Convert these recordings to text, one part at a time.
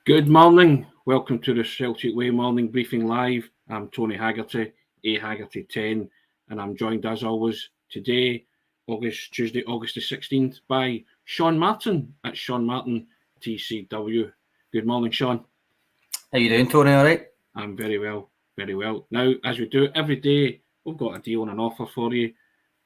Good morning. Welcome to the Celtic Way Morning Briefing Live. I'm Tony Haggerty, Haggerty 10, and I'm joined as always today, Tuesday, August the 16th, by Sean Martin at Sean Martin TCW. Good morning, Sean. How you doing, Tony? All right? I'm very well, very well. Now, as we do every day, we've got a deal and an offer for you.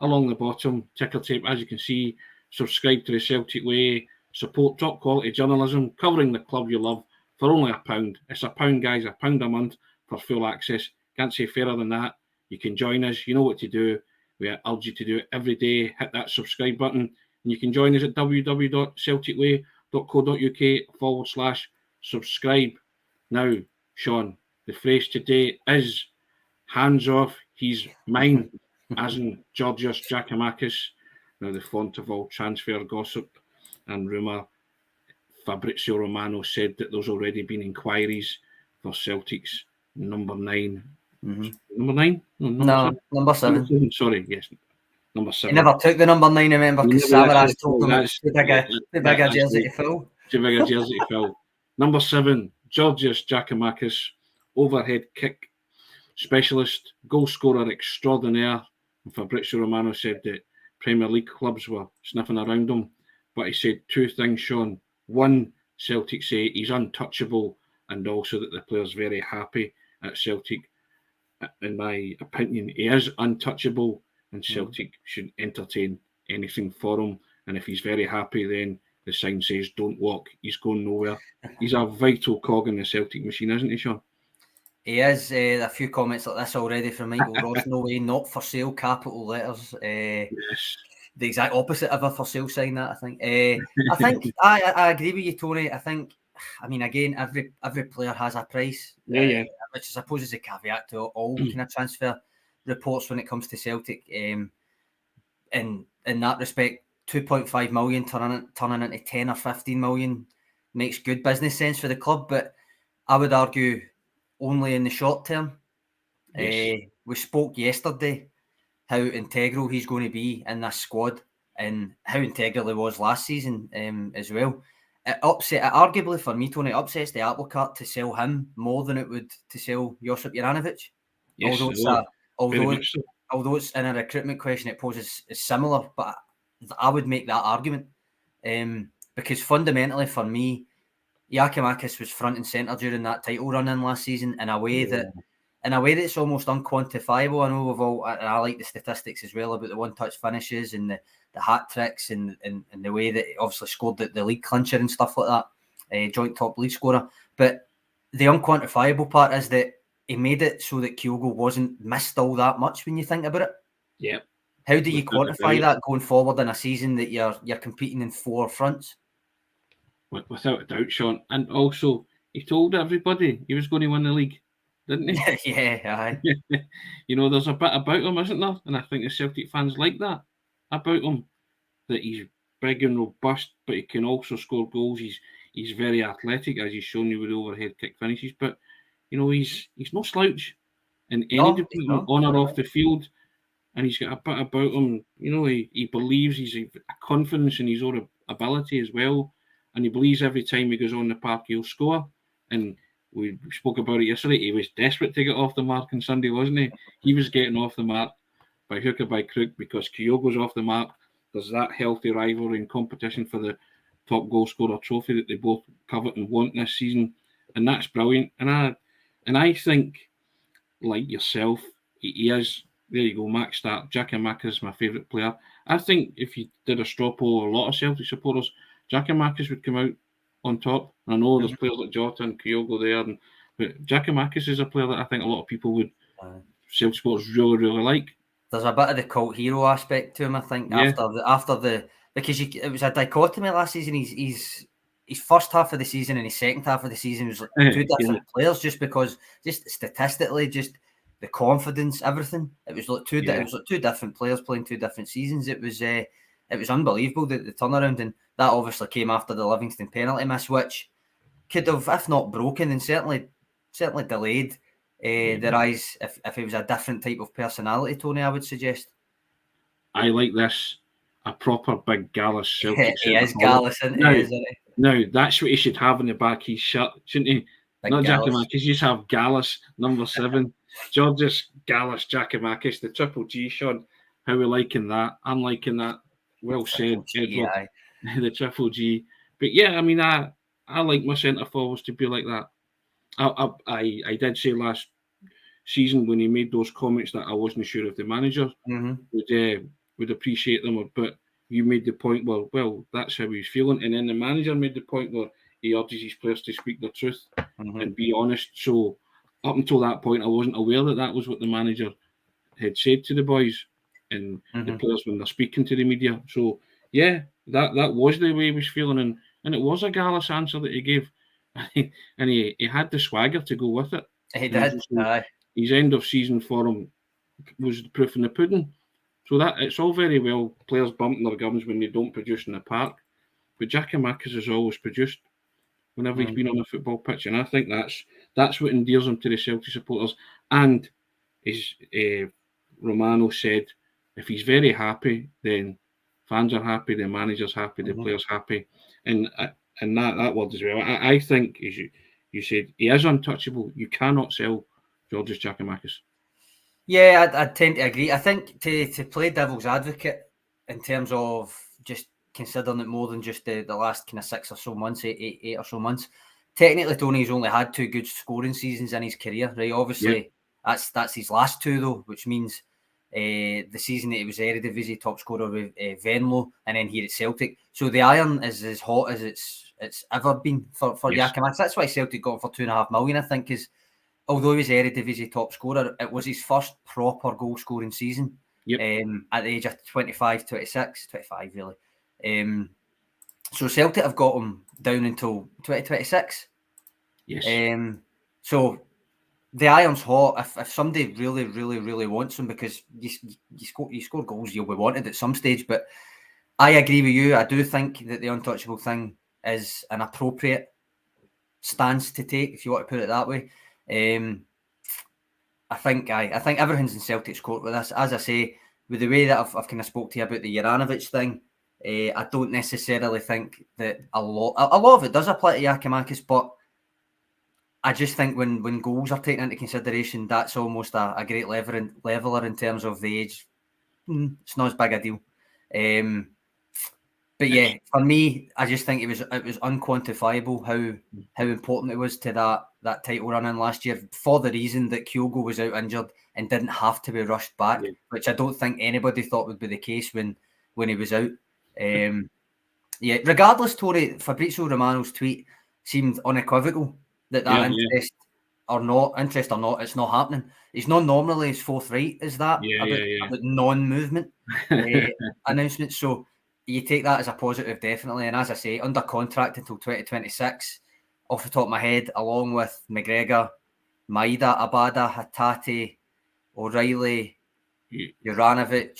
Along the bottom, ticker tape, as you can see, subscribe to the Celtic Way, support top quality journalism covering the club you love for only £1. It's £1, guys, £1 a month for full access. Can't say fairer than that. You can join us. You know what to do. We urge you to do it every day. Hit that subscribe button, and you can join us at www.celticway.co.uk/subscribe. Now, Sean, the phrase today is hands off, he's mine, as in Giorgos Giakoumakis. Now, the font of all transfer gossip and rumour, Fabrizio Romano said that there's already been inquiries for Celtic's number 9. Mm-hmm. Number 9? No, number 7. Number 7. Sorry, yes. Number 7. He never took the number 9, remember, because Samaras told him it's too big a jersey to fill. Too big a jersey to fill. Number 7, Giorgos Giakoumakis, overhead kick specialist, goal scorer extraordinaire. And Fabrizio Romano said that Premier League clubs were sniffing around him. But he said two things, Sean. One, Celtic say he's untouchable, and also that the player's very happy at Celtic. In my opinion, he is untouchable, and Celtic should entertain anything for him. And if he's very happy, then the sign says, don't walk. He's going nowhere. He's a vital cog in the Celtic machine, isn't he, Sean? He is. A few comments like this already from Michael Ross. No way, not for sale, capital letters. Yes. The exact opposite of a for sale sign, that, I think. I think I agree with you, Tony. Again, every player has a price. Yeah. Which I suppose is a caveat to all kind of transfer reports when it comes to Celtic. In that respect, 2.5 million turning into 10 or 15 million makes good business sense for the club, but I would argue only in the short term. Yes. We spoke yesterday how integral he's going to be in this squad and how integral he was last season as well. It arguably for me, Tony, upsets the apple cart to sell him more than it would to sell Josip Juranovic. Yes, although it's in a recruitment question, it poses similar, but I would make that argument because fundamentally for me, Giakoumakis was front and centre during that title run in last season in a way that's almost unquantifiable. I know I like the statistics as well about the one-touch finishes and the hat tricks and the way that he obviously scored the league clincher and stuff like that, joint top league scorer. But the unquantifiable part is that he made it so that Kyogo wasn't missed all that much when you think about it. Yeah. How do you quantify that going forward in a season that you're competing in 4 fronts? Without a doubt, Sean. And also, he told everybody he was going to win the league, didn't he? Yeah. There's a bit about him, isn't there? And I think the Celtic fans like that about him, that he's big and robust, but he can also score goals. He's very athletic, as he's shown you with overhead kick finishes. But he's no slouch in any department, on or off the field. And he's got a bit about him. He believes he's a confidence in his own ability as well. And he believes every time he goes on the park, he'll score. And we spoke about it yesterday. He was desperate to get off the mark on Sunday, wasn't he? He was getting off the mark by hook or by crook because Kyogo's off the mark. There's that healthy rivalry and competition for the top goal scorer trophy that they both covet and want this season. And that's brilliant. And I think, like yourself, he is, there you go, Max Start. Giakoumakis is my favourite player. I think if you did a straw poll, a lot of Celtic supporters, Giakoumakis would come out on top. And I know there's players like Jota and Kyogo there, but Giakoumakis is a player that I think a lot of people would, Celtic supporters really, really like. There's a bit of the cult hero aspect to him, I think, because it was a dichotomy last season. His first half of the season and his second half of the season was like two different players, just statistically, just the confidence, everything. It was like two different players playing 2 different seasons. It was unbelievable, the turnaround, and that obviously came after the Livingston penalty miss, which could have, if not broken, then certainly delayed the rise if he was a different type of personality, Tony, I would suggest. I like this, a proper big Gallus Celtic. He is Gallus, isn't he? Now, that's what he should have in the back of his shirt, shouldn't he? Big Not Gallus. Giakoumakis, you just have Gallus, number 7. Giorgos Gallus Giakoumakis, the triple G, Sean. How are we liking that? I'm liking that. Well said, Edward. The triple G. But yeah, I mean, I like my centre forwards to be like that. I did say last season when he made those comments that I wasn't sure if the manager would appreciate them, but you made the point well, that's how he's feeling, and then the manager made the point where he urges his players to speak the truth and be honest. So up until that point, I wasn't aware that was what the manager had said to the boys and the players when they're speaking to the media. So yeah, that was the way he was feeling, and it was a Gallus answer that he gave, and he had the swagger to go with it. He did. His end of season form was the proof in the pudding. So that it's all very well players bumping their gums when they don't produce in the park, but Giakoumakis has always produced whenever he's been on the football pitch, and I think that's what endears him to the Celtic supporters. And as Romano said, if he's very happy, then fans are happy, the manager's happy, the players happy, and that word as well. I think, as you said, he is untouchable. You cannot sell Giorgos Giakoumakis. Yeah, I tend to agree. I think to play devil's advocate in terms of just considering it more than just the last kind of 6 or so months, eight or so months. Technically, Tony's only had 2 good scoring seasons in his career, right? Obviously, that's his last 2 though, which means the season that he was Eredivisie top scorer with Venlo, and then here at Celtic. So the iron is as hot as it's ever been for Giakoumakis. That's why Celtic got him for $2.5 million, I think, is. Although he was Eredivisie top scorer, it was his first proper goal-scoring season at the age of 25 really. So Celtic have got him down until 2026. Yes. So the iron's hot. If somebody really, really, really wants him, because you score goals, you'll be wanted at some stage. But I agree with you. I do think that the untouchable thing is an appropriate stance to take, if you want to put it that way. I think everything's in Celtic's court with this. As I say, with the way that I've kind of spoke to you about the Juranovic thing, I don't necessarily think that a lot of it does apply to Giakoumakis, but I just think when goals are taken into consideration, that's almost a great leveler in terms of the age. It's not as big a deal. But yeah, for me, I just think it was unquantifiable how important it was to that title run in last year, for the reason that Kyogo was out injured and didn't have to be rushed back, which I don't think anybody thought would be the case when he was out. Regardless, Tony, Fabrizio Romano's tweet seemed unequivocal that interest or not, it's not happening. He's not normally as forthright as that about non-movement announcements. So you take that as a positive, definitely. And as I say, under contract until 2026, off the top of my head, along with McGregor, Maida, Abada, Hatate, O'Reilly, Juranovic.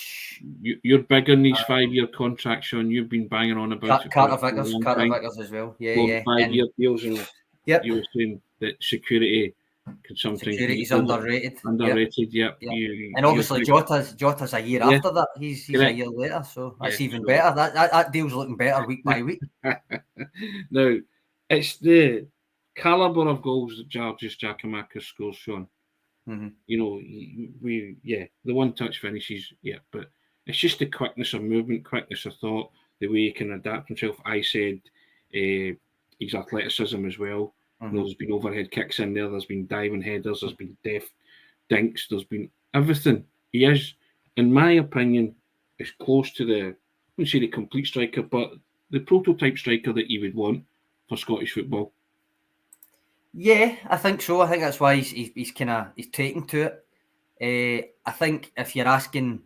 You're big on these 5-year contracts, Sean. You've been banging on about Carter-Vickers as well. 5-year deals, and you were saying that security could sometimes security's underrated. And obviously Jota's a year after that. He's a year later, so that's even better. That deal's looking better week by week. Now, it's the calibre of goals that Giorgos Giakoumakis scores, Sean. You know, the one-touch finishes, but it's just the quickness of movement, quickness of thought, the way he can adapt himself. I said his athleticism as well. There's been overhead kicks in there. There's been diving headers. There's been deft dinks. There's been everything. He is, in my opinion, as close to I wouldn't say the complete striker, but the prototype striker that you would want for Scottish football. Yeah, I think so. I think that's why he's taken to it. I think if you're asking,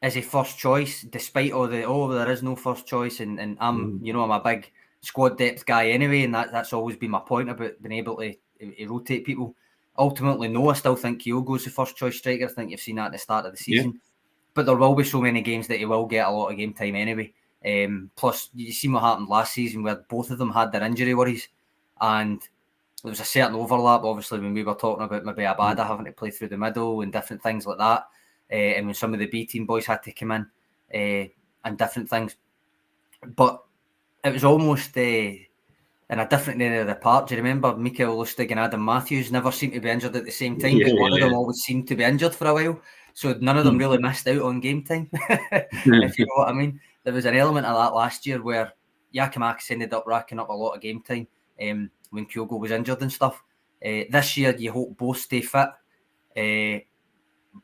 is he first choice, despite all there is no first choice, and I'm a big squad depth guy anyway, and that's always been my point about being able to rotate people. Ultimately, no, I still think Kyogo's the first choice striker. I think you've seen that at the start of the season. But there will be so many games that he will get a lot of game time anyway. Plus, you see what happened last season where both of them had their injury worries, and there was a certain overlap, obviously, when we were talking about maybe Abada having to play through the middle and different things like that, and when some of the B team boys had to come in and different things. But it was almost in a different area of the park. Do you remember Mikael Lustig and Adam Matthews never seemed to be injured at the same time, but one of them always seemed to be injured for a while. So none of them really missed out on game time, if you know what I mean. There was an element of that last year where Giakoumakis ended up racking up a lot of game time when Kyogo was injured and stuff. This year, you hope both stay fit,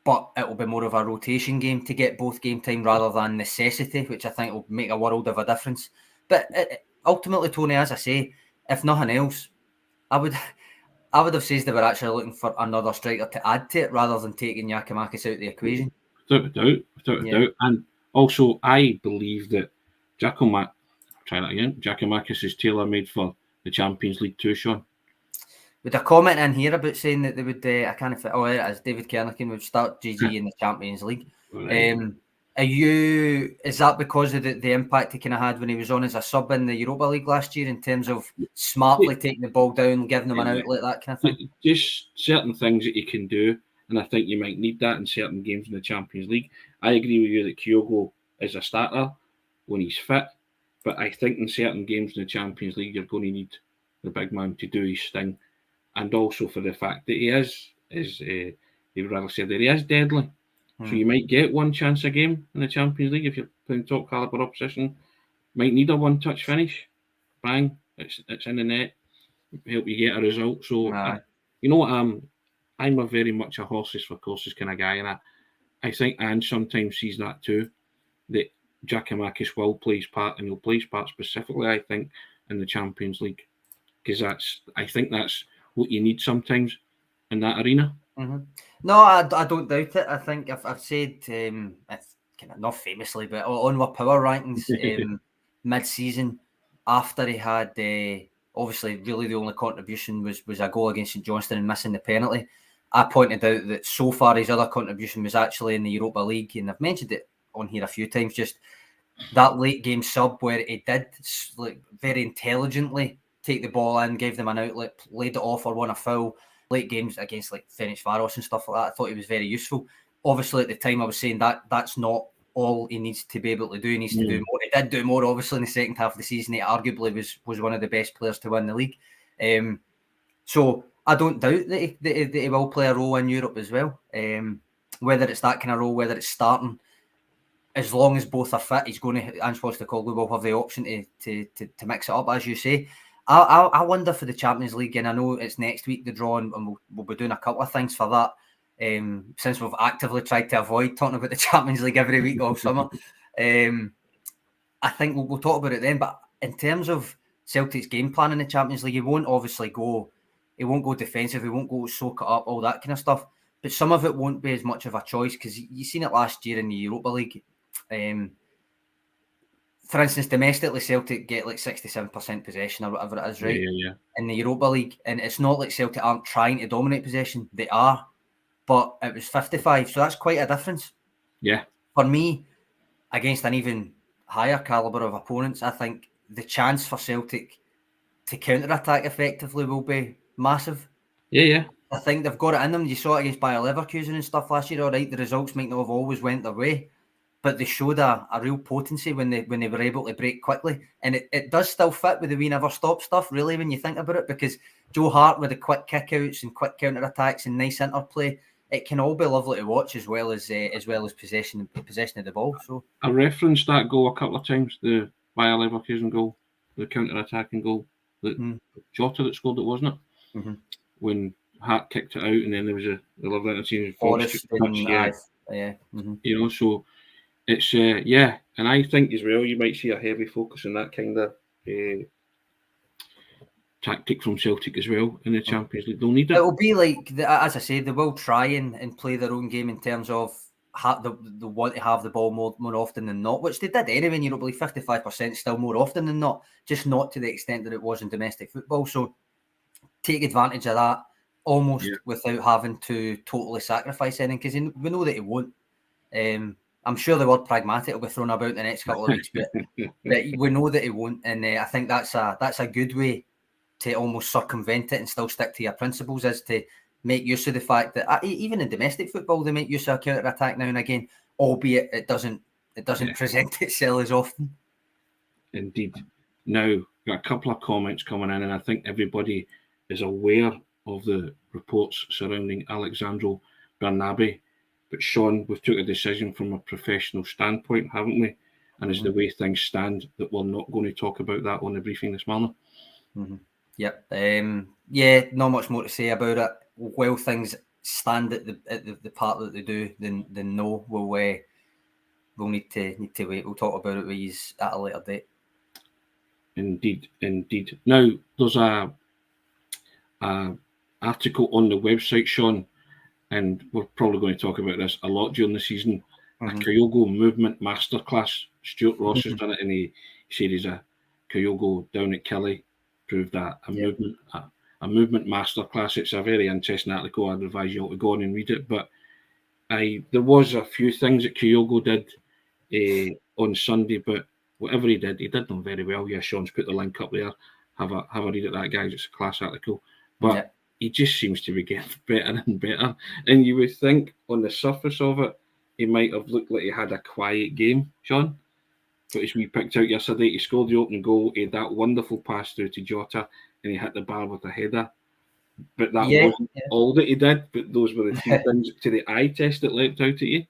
but it will be more of a rotation game to get both game time rather than necessity, which I think will make a world of a difference. But ultimately, Tony, as I say, if nothing else, I would have said they were actually looking for another striker to add to it rather than taking Giakoumakis out of the equation. Without a doubt. And also, I believe that Giakoumakis is tailor-made for the Champions League too, Sean. With a comment in here about saying that they would, I can't fit. Oh, there it is. David Kernigan would start GG in the Champions League. Right. Is that because of the impact he kind of had when he was on as a sub in the Europa League last year in terms of smartly taking the ball down, giving them an outlet, that kind of thing? Just certain things that you can do, and I think you might need that in certain games in the Champions League. I agree with you that Kyogo is a starter when he's fit, but I think in certain games in the Champions League you're going to need the big man to do his thing, and also for the fact that he would rather say that he is deadly. So you might get one chance a game in the Champions League if you're playing top caliber opposition. Might need a one-touch finish. Bang, it's in the net. Help you get a result. So you know what? I'm a very much a horses for courses kind of guy, and I think Ange sometimes sees that too. That Giakoumakis will play his part, and he'll play his part specifically, I think, in the Champions League, because I think that's what you need sometimes in that arena. Mm-hmm. No, I don't doubt it. I think I've said, kind of not famously, but on my power rankings mid-season, after he had obviously really the only contribution was a goal against St Johnstone and missing the penalty. I pointed out that so far his other contribution was actually in the Europa League, and I've mentioned it on here a few times. Just that late game sub where he did very intelligently take the ball in, gave them an outlet, laid it off or won a foul. Late games against Ferencváros and stuff like that, I thought he was very useful. Obviously, at the time, I was saying that's not all he needs to be able to do. He needs to do more. He did do more, obviously, in the second half of the season. He arguably was one of the best players to win the league. So I don't doubt that he will play a role in Europe as well. Whether it's that kind of role, whether it's starting, as long as both are fit, he's going to. Ange Postecoglou will have the option to mix it up, as you say. I wonder for the Champions League, and I know it's next week the draw, and we'll be doing a couple of things for that. Since we've actively tried to avoid talking about the Champions League every week all summer, I think we'll talk about it then. But in terms of Celtic's game plan in the Champions League, he won't go defensive, he won't go soak it up, all that kind of stuff. But some of it won't be as much of a choice, because you've seen it last year in the Europa League. For instance, domestically, Celtic get 67% possession or whatever it is, right? Yeah. In the Europa League, and it's not like Celtic aren't trying to dominate possession; they are, but it was 55, so that's quite a difference. Yeah. For me, against an even higher caliber of opponents, I think the chance for Celtic to counter-attack effectively will be massive. Yeah. I think they've got it in them. You saw it against Bayer Leverkusen and stuff last year. All right, the results might not have always went their way, but they showed a real potency when they were able to break quickly. And it does still fit with the we never stop stuff, really, when you think about it, because Joe Hart with the quick kickouts and quick counter-attacks and nice interplay, it can all be lovely to watch, as well as possession of the ball. So I referenced that goal a couple of times, the Bayer Leverkusen goal, the counter-attacking goal, that Jota that scored it, wasn't it? Mm-hmm. When Hart kicked it out, and then there was the Leverkusen Forest Mm-hmm. You know, so it's and I think as well you might see a heavy focus on that kind of tactic from Celtic as well in the Champions League. They'll need it. It'll be as I say, they will try and play their own game in terms of they want to have the ball more often than not, which they did anyway. And you don't believe 55% still more often than not, just not to the extent that it was in domestic football. So take advantage of that almost without having to totally sacrifice anything, because we know that it won't. I'm sure the word pragmatic will be thrown about the next couple of weeks, but we know that it won't, and I think that's a good way to almost circumvent it and still stick to your principles, is to make use of the fact that even in domestic football they make use of a counter attack now and again, albeit it doesn't present itself as often. Indeed. Now, got a couple of comments coming in, and I think everybody is aware of the reports surrounding Alexandro Bernabéi. But Sean, we've took a decision from a professional standpoint, haven't we? And as the way things stand, that we're not going to talk about that on the briefing this morning. Yep. Yeah, not much more to say about it. While things stand at the part that they do, then no, we'll need to wait. We'll talk about it with you at a later date. Indeed. Now, there's a article on the website, Sean, and we're probably going to talk about this a lot during the season. A Kyogo movement masterclass. Stuart Ross has done it, and he said he's a Kyogo down at Kelly. Proved that a movement masterclass. It's a very interesting article. I'd advise you all to go on and read it. But there was a few things that Kyogo did on Sunday, but whatever he did them very well. Yeah, Sean's put the link up there. Have a read at that, guys. It's a class article. But he just seems to be getting better and better. And you would think on the surface of it, he might have looked like he had a quiet game, Sean. But as we picked out yesterday, he scored the opening goal. He had that wonderful pass through to Jota, and he hit the bar with a header. But that wasn't all that he did. But those were the few things to the eye test that leapt out at you.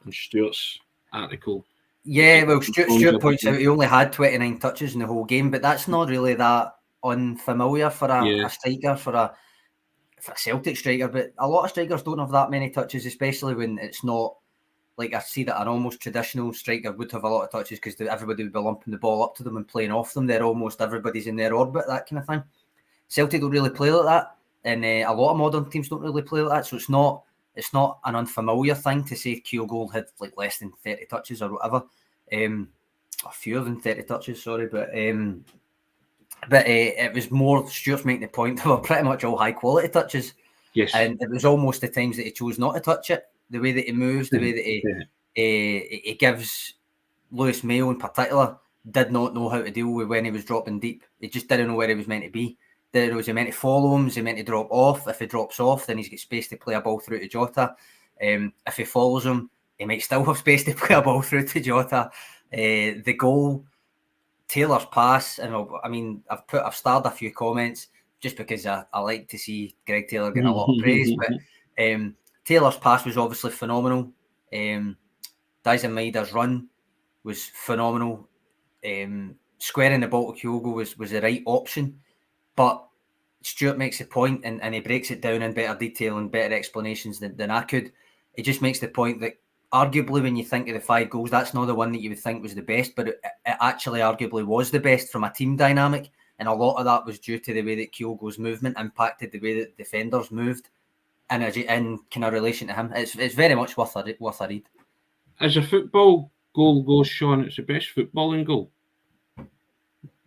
And Stuart's article. Yeah, well, Stuart points out he only had 29 touches in the whole game, but that's not really that unfamiliar for a striker, for a Celtic striker. But a lot of strikers don't have that many touches, especially when it's not like I see that an almost traditional striker would have a lot of touches because everybody would be lumping the ball up to them and playing off them. They're almost everybody's in their orbit, that kind of thing. Celtic don't really play like that, and a lot of modern teams don't really play like that. So it's not an unfamiliar thing to say Kyogo had like less than 30 touches or whatever, fewer than 30 touches. Sorry, but it was more Stuart's making the point they were pretty much all high quality touches. Yes, and it was almost the times that he chose not to touch it. The way that he moves, the way that he gives Lewis Mayo in particular did not know how to deal with when he was dropping deep. He just didn't know where he was meant to be. Was he meant to follow him? Was he meant to drop off? If he drops off, then he's got space to play a ball through to Jota. If he follows him, he might still have space to play a ball through to Jota. The goal, Taylor's pass, and I mean, I've starred a few comments just because I like to see Greg Taylor getting a lot of praise, but Taylor's pass was obviously phenomenal. Daizen Maida's run was phenomenal. Squaring the ball to Kyogo was the right option, but Stuart makes a point and he breaks it down in better detail and better explanations than I could. It just makes the point that arguably when you think of the 5 goals, that's not the one that you would think was the best, but it actually arguably was the best from a team dynamic, and a lot of that was due to the way that Kyogo's movement impacted the way that defenders moved. And in kind of relation to him, it's very much worth a read. As a football goal goes, Sean, it's the best footballing goal.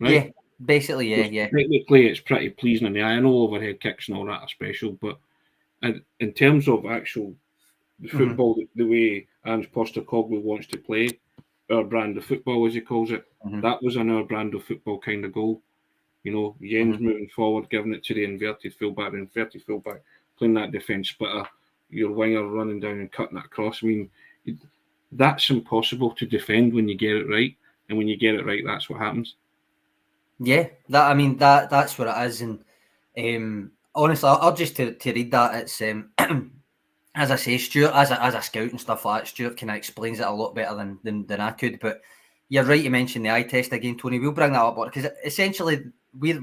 Right? Yeah, basically, yeah. Technically, it's pretty pleasing in the eye. I know overhead kicks and all that are special, but in terms of actual football, the way Ange Postecoglou wants to play, our brand of football, as he calls it, that was an our brand of football kind of goal. You know, Jens moving forward, giving it to the inverted fullback, playing that defence splitter, your winger running down and cutting that across. I mean, that's impossible to defend when you get it right. And when you get it right, that's what happens. Yeah, that's what it is. And honestly, I'll just to read that. It's as I say, Stuart, as a scout and stuff like that, Stuart kind of explains it a lot better than I could. But you're right, you mentioned the eye test again, Tony. We'll bring that up because essentially we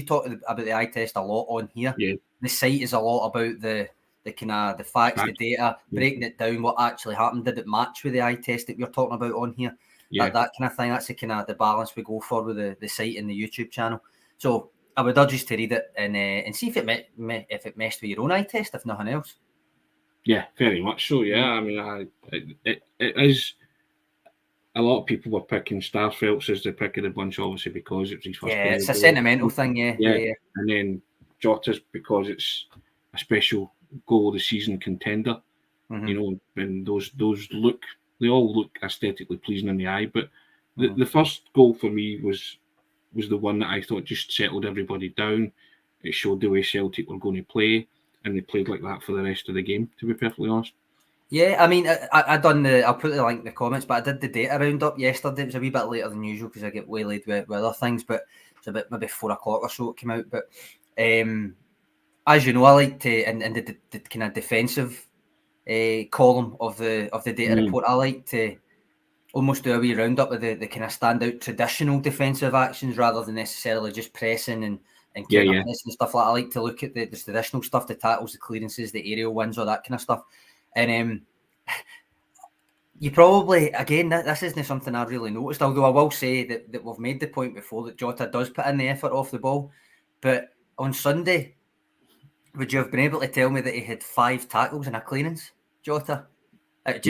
talk about the eye test a lot on here. Yeah. The site is a lot about the kind of the facts, the data, breaking it down, what actually happened. Did it match with the eye test that we're talking about on here? Yeah. That kind of thing. That's the kind of the balance we go for with the site and the YouTube channel. So I would urge you to read it and see if it messed with your own eye test, if nothing else. Yeah, very much so. Yeah, I mean, it is. A lot of people were picking Starfelt's as the pick of the bunch, obviously, because it's his first. Yeah, it's a sentimental thing. Yeah. And then Jota's because it's a special goal of the season contender. You know, and those look, they all look aesthetically pleasing in the eye. But the first goal for me was the one that I thought just settled everybody down. It showed the way Celtic were going to play, and they played like that for the rest of the game, to be perfectly honest. Yeah, I mean, I done I'll put the link in the comments, but I did the data roundup yesterday. It was a wee bit later than usual because I get waylaid with other things, but it's about maybe 4 o'clock or so it came out. But as you know, I like to, in the kind of defensive column of the data report, I like to almost do a wee roundup of the kind of standout traditional defensive actions rather than necessarily just pressing and counter pressing and stuff like that. I like to look at the traditional stuff, the tackles, the clearances, the aerial wins, all that kind of stuff. And you probably, again, this isn't something I've really noticed, although I will say that we've made the point before that Jota does put in the effort off the ball. But on Sunday, would you have been able to tell me that he had 5 tackles and a clearance, Jota? It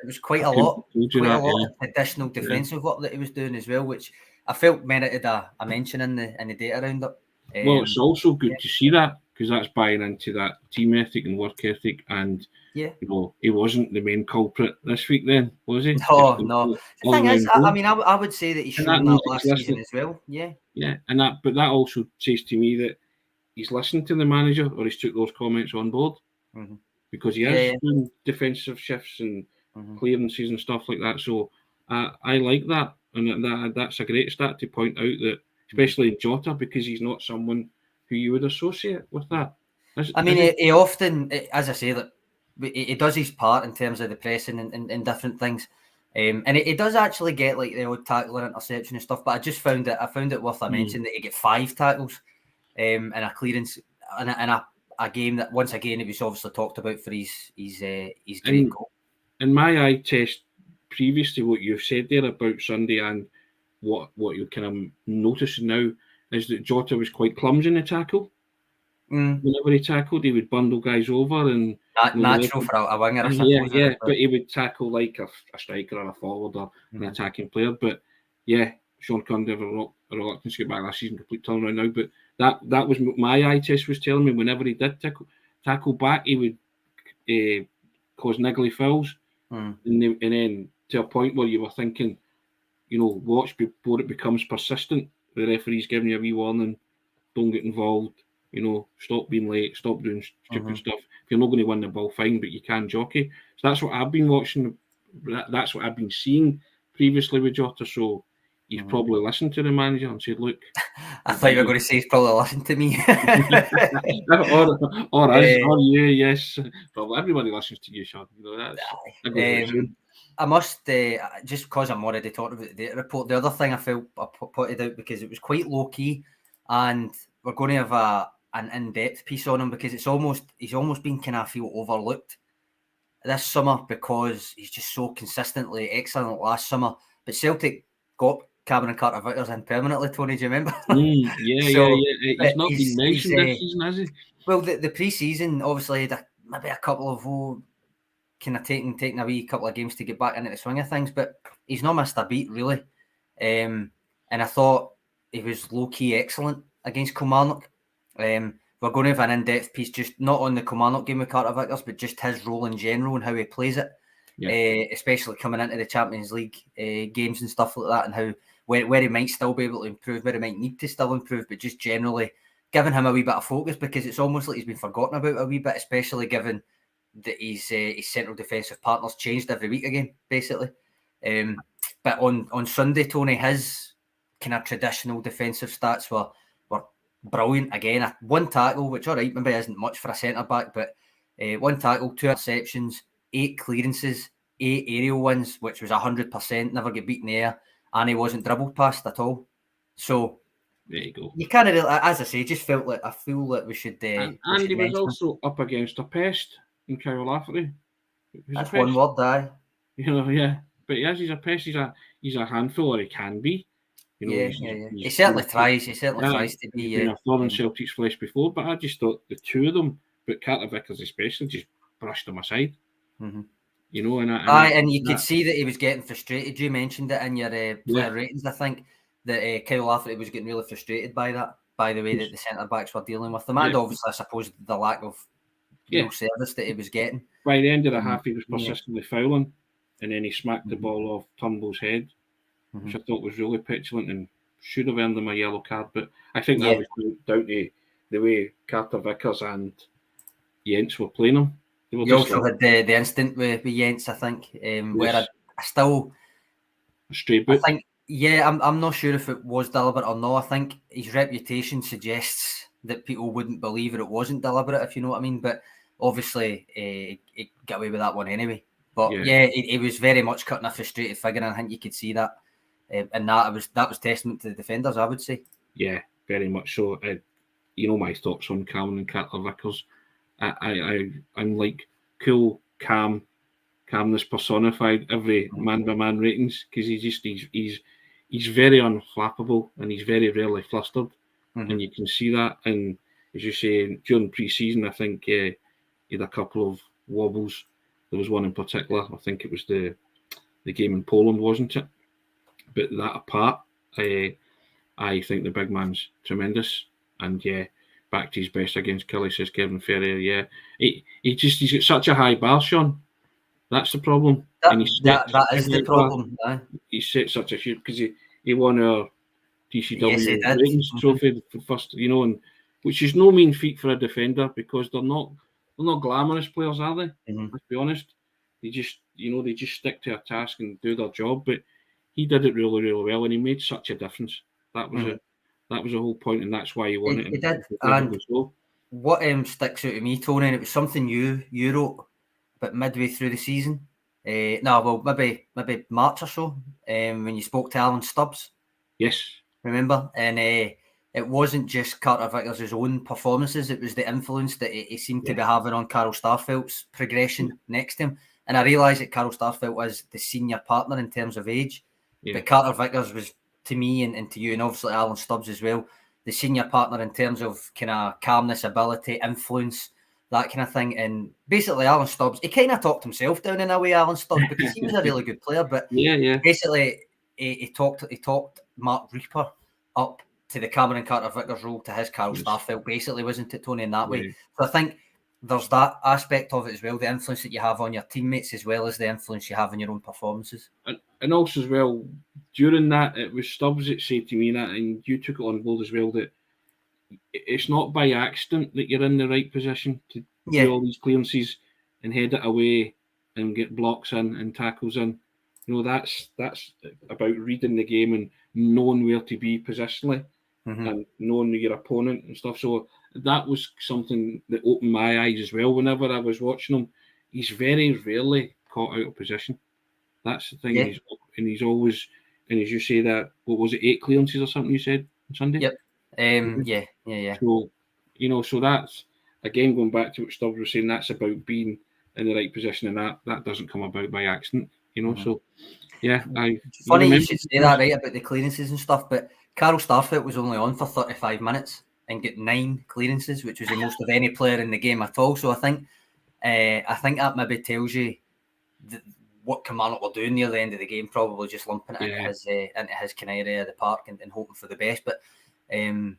was quite a lot of additional defensive work that he was doing as well, which I felt merited a mention in the data roundup. Well, it's also good to see that, because that's buying into that team ethic and work ethic, and you know, he wasn't the main culprit this week then, was he? No. The thing is, I mean, I would say that he showed that last season as well. Yeah, and that also says to me that he's listened to the manager, or he's took those comments on board, because he is doing defensive shifts and clearances and stuff like that. So I like that, and that's a great stat to point out, that especially in Jota, because he's not someone who you would associate with that. I mean, he often, as I say, that he does his part in terms of the pressing and different things. And he does actually get like the odd tackle and interception and stuff, but I just found it worth a mention that he get 5 tackles and a clearance and a game that, once again, it was obviously talked about for his great goal. In my eye test, previous to what you've said there about Sunday, and what you're kind of noticing now, is that Jota was quite clumsy in the tackle. Whenever he tackled, he would bundle guys over, and natural for a winger, I suppose. Yeah, but he would tackle like a striker or a forward or an attacking player. But yeah, Sean Cundy have a reluctance to get back last season, complete turnaround now. But that was my eye test was telling me, whenever he did tackle back, he would cause niggly fouls, and then to a point where you were thinking, you know, watch before it becomes persistent. The referee's giving you a wee warning: don't get involved. You know, stop being late, stop doing stupid stuff. If you're not going to win the ball, fine, but you can jockey. So that's what I've been watching. That's what I've been seeing previously with Jota. So he's probably listened to the manager and said, look. I thought you were going to say he's probably listened to me. or you, yes. Probably everybody listens to you, Sean. You know, I must, just because I'm already talking about the data report, the other thing I felt I putted out, because it was quite low-key, and we're going to have an in-depth piece on him, because he's almost been kind of feel overlooked this summer, because he's just so consistently excellent last summer. But Celtic got Cameron Carter-Vickers in permanently, Tony, do you remember? Yeah. He's not been mentioned this season, has he? Well, the pre-season obviously had maybe a couple of kind of taking a wee couple of games to get back into the swing of things, but he's not missed a beat, really. And I thought he was low-key excellent against Kilmarnock. We're going to have an in-depth piece, just not on the Kilmarnock game with Carter-Vickers, but just his role in general and how he plays it, especially coming into the Champions League games and stuff like that, and how where he might still be able to improve, where he might need to still improve, but just generally giving him a wee bit of focus, because it's almost like he's been forgotten about a wee bit, especially given that his central defensive partners changed every week again, basically. But on Sunday, Tony, his kind of traditional defensive stats were brilliant. Again, 1 tackle, which, all right, maybe isn't much for a centre-back, but 1 tackle, 2 interceptions, 8 clearances, 8 aerial wins, which was 100%, never get beaten in the air, and he wasn't dribbled past at all. So there you go. You kind of, as I say, just feel like we should. And he was also up against a pest in Kyle Lafferty. That's one word, aye. You know, yeah, but he's a pest. He's a handful, or he can be. You know, He certainly tries. He certainly tries to be. He's been a thorn in Celtic's flesh before, but I just thought the two of them, but Carter-Vickers especially, just brushed him aside. You know, and you could see that he was getting frustrated. You mentioned it in your player ratings, I think, that Kyle Lafferty was getting really frustrated by that, by the way that the centre backs were dealing with them, and obviously, I suppose, the lack of service that he was getting. By the end of the half, he was persistently fouling, and then he smacked the ball off Turnbull's head, which I thought was really petulant and should have earned him a yellow card. But I think that was down to the way Carter-Vickers and Jens were playing him. You also had the incident with Jens, I think, where I still... Straight boot. I think, I'm not sure if it was deliberate or not. I think his reputation suggests that people wouldn't believe it wasn't deliberate, if you know what I mean. But obviously, he got away with that one anyway. But he was very much cutting a frustrated figure, and I think you could see that. And that was testament to the defenders, I would say. Yeah, very much so. You know my thoughts on Cameron and Carter-Vickers. I'm like cool, calmness personified every man by man ratings, because he's very unflappable and he's very rarely flustered, and you can see that. And as you say, during pre-season, I think he had a couple of wobbles. There was one in particular. I think it was the game in Poland, wasn't it? But that apart, I think the big man's tremendous, and back to his best against Kelly, says Kevin Ferrier. He's got such a high bar, Sean. That's the problem. That is the problem. He set such a huge, because he won our TCW ratings trophy for first, and which is no mean feat for a defender, because they're not glamorous players, are they? Let's be honest. They just stick to a task and do their job. But he did it really, really well, and he made such a difference. That was a whole point, and that's why he won it. He did. And what sticks out to me, Tony, and it was something you wrote, but midway through the season, maybe March or so, when you spoke to Alan Stubbs. Yes. Remember? And it wasn't just Carter-Vickers' own performances, it was the influence that he seemed to be having on Carl Starfelt's progression next to him. And I realised that Carl Starfelt was the senior partner in terms of age, but Carter-Vickers was, to me and to you, and obviously Alan Stubbs as well, the senior partner in terms of kind of calmness, ability, influence, that kind of thing. And basically Alan Stubbs, he kind of talked himself down in a way, Alan Stubbs, because he was a really good player, but basically he talked Mark Reaper up to the Cameron Carter-Vickers role, to his Carl Starfelt, basically, wasn't it, Tony, in that way? So I think there's that aspect of it as well, the influence that you have on your teammates, as well as the influence you have in your own performances. And also as well, during that, it was Stubbs that said to me that, and you took it on board as well, that it's not by accident that you're in the right position to do all these clearances and head it away and get blocks in and tackles in. That's about reading the game and knowing where to be positionally and knowing your opponent and stuff. So that was something that opened my eyes as well. Whenever I was watching him, he's very rarely caught out of position. That's the thing. He's always, and as you say that, what was it, 8 clearances or something you said on Sunday? Yep. Yeah. So, so that's, again, going back to what Stubbs was saying, that's about being in the right position, and that doesn't come about by accident, So, funny you should say that, right, about the clearances and stuff, but Carl Starfelt was only on for 35 minutes and got 9 clearances, which was the most of any player in the game at all. So I think that maybe tells you what Kilmarnock were doing near the end of the game, probably just lumping it into his kind of area of the park and hoping for the best. But it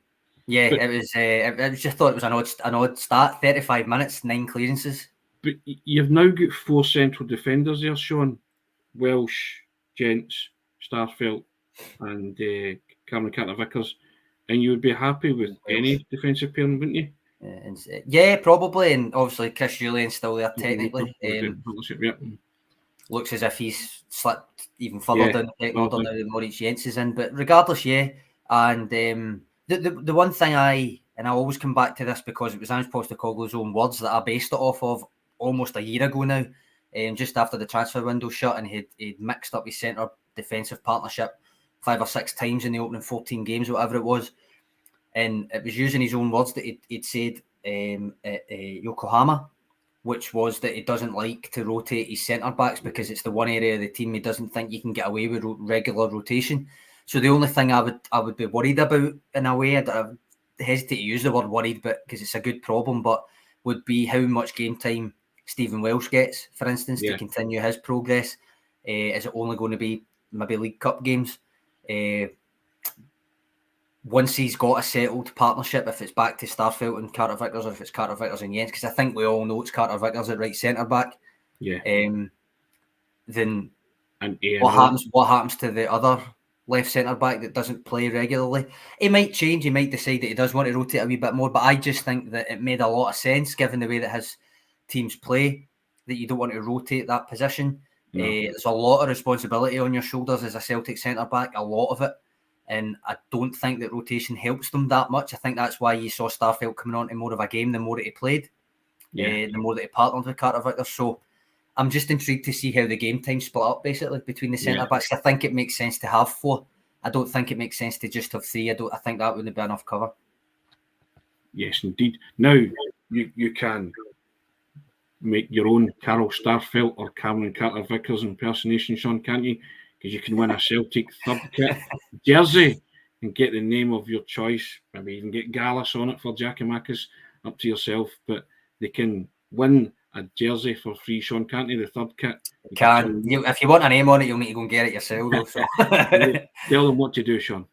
was just thought it was an odd start. 35 minutes, 9 clearances. But you've now got 4 central defenders there, Sean. Welsh, Gents, Starfelt, and Cameron Carter-Vickers, and you would be happy with any defensive pairing, wouldn't you? Probably, and obviously Chris Julian's still there technically. Looks as if he's slipped even further down the pecking order now that Maurice Jens is in. But regardless, and the one thing I always come back to this, because it was Ange Postecoglou's own words that I based it off of almost a year ago now, just after the transfer window shut, and he'd mixed up his centre defensive partnership 5 or 6 times in the opening 14 games, whatever it was. And it was using his own words that he'd said at Yokohama, which was that he doesn't like to rotate his centre-backs because it's the one area of the team he doesn't think you can get away with regular rotation. So the only thing I would be worried about, in a way, I hesitate to use the word worried, but because it's a good problem, but would be how much game time Stephen Welsh gets, for instance, to continue his progress. Is it only going to be maybe League Cup games? Once he's got a settled partnership, if it's back to Starfelt and Carter-Vickers, or if it's Carter-Vickers and Jens, because I think we all know it's Carter-Vickers at right centre-back. Then what happens to the other left centre-back that doesn't play regularly? He might change, he might decide that he does want to rotate a wee bit more, but I just think that it made a lot of sense, given the way that his teams play that you don't want to rotate that position. No. There's a lot of responsibility on your shoulders as a Celtic centre-back, a lot of it. And I don't think that rotation helps them that much. I think that's why you saw Starfelt coming on to more of a game the more that he played, the more that he partnered with Carter-Vickers. So I'm just intrigued to see how the game time split up, basically, between the centre-backs. I think it makes sense to have 4. I don't think it makes sense to just have 3. I think that wouldn't be enough cover. Yes, indeed. Now, you can make your own Carol Starfelt or Cameron Carter-Vickers impersonation, Sean, can't you? Because you can win a Celtic third kit jersey and get the name of your choice. Maybe even get Gallus on it for Giakoumakis, up to yourself. But they can win a jersey for free, Sean, can't they? The third kit. If you want a name on it, you'll need to go and get it yourself, though. So. Tell them what to do, Sean.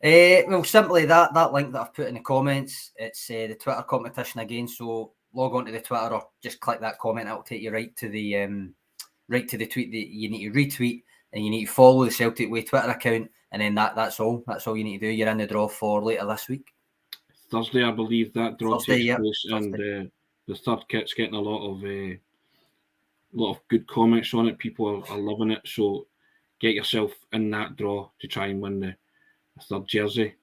Well, simply that link that I've put in the comments, it's the Twitter competition again. So log on to the Twitter or just click that comment. It'll take you right to the tweet that you need to retweet, and you need to follow the Celtic Way Twitter account, and then that's all. That's all you need to do. You're in the draw for later this week. Thursday, I believe that draw takes place, and the third kit's getting a lot of good comments on it. People are loving it. So get yourself in that draw to try and win the third kit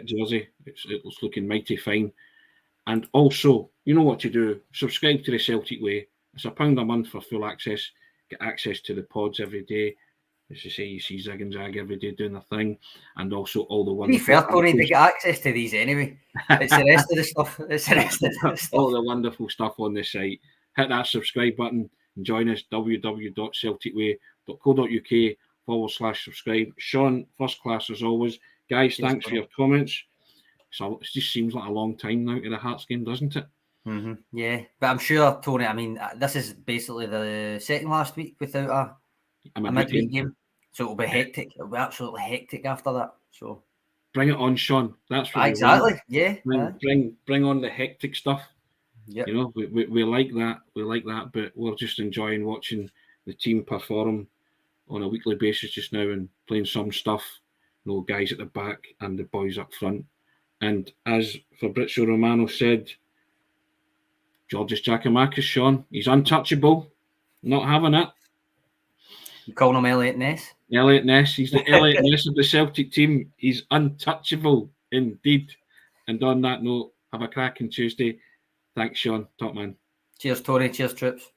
jersey. It's looking mighty fine. And also, you know what to do. Subscribe to the Celtic Way. It's £1 a month for full access. Get access to the pods every day. As you say, you see Zig and Zag every day doing their thing. And also all the wonderful... To be fair, Tony, they get access to these anyway. It's the rest of the stuff. All the wonderful stuff on the site. Hit that subscribe button and join us, www.celticway.co.uk/subscribe. Sean, first class as always. Guys, thanks for your comments. So it just seems like a long time now to the Hearts game, doesn't it? Mm-hmm. Yeah, but I'm sure, Tony, I mean, this is basically the second last week without a midweek game. So it'll be hectic. It'll be absolutely hectic after that. So bring it on, Sean. That's what exactly. Yeah. Bring on the hectic stuff. Yeah. You know, we like that. We like that, but we're just enjoying watching the team perform on a weekly basis just now and playing some stuff. You know, guys at the back and the boys up front. And as Fabrizio Romano said, Giorgos Giakoumakis, Sean, he's untouchable. Not having it. You calling him Elliot Ness? Elliot Ness. He's the Elliot Ness of the Celtic team. He's untouchable indeed. And on that note, have a cracking Tuesday. Thanks, Sean. Top man. Cheers, Tony. Cheers, Trips.